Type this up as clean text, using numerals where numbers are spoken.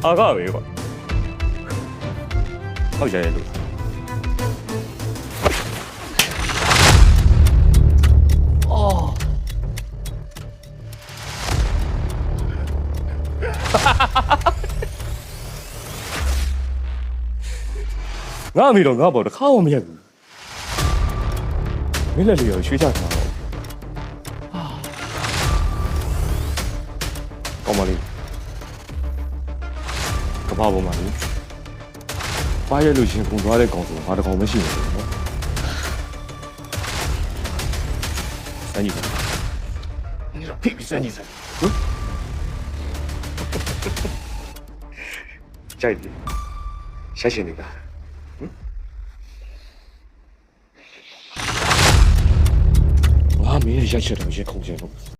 阿嘎为个，好些路。哦，ငါအမေတော့ငါ့ဘောတစ်ခါမှမရက်ဘူးမင်းလက်လေးရောရွှေ့ချထားတော့ကောင်းပါလိမ့်ကဘာပေါ်မှာလေပါရလို့ရှင်ပုံသွားတဲ့ကောင်ဆိုငါတကောင်မရှိဘူးနော်စမ်းကြည့်你说屁屁三你三ကြိုက်ပြီရှာရှင်နေတာငါမင်းရဲ့ရိုက်ချက်တော့ရေခုန်ချင်လို့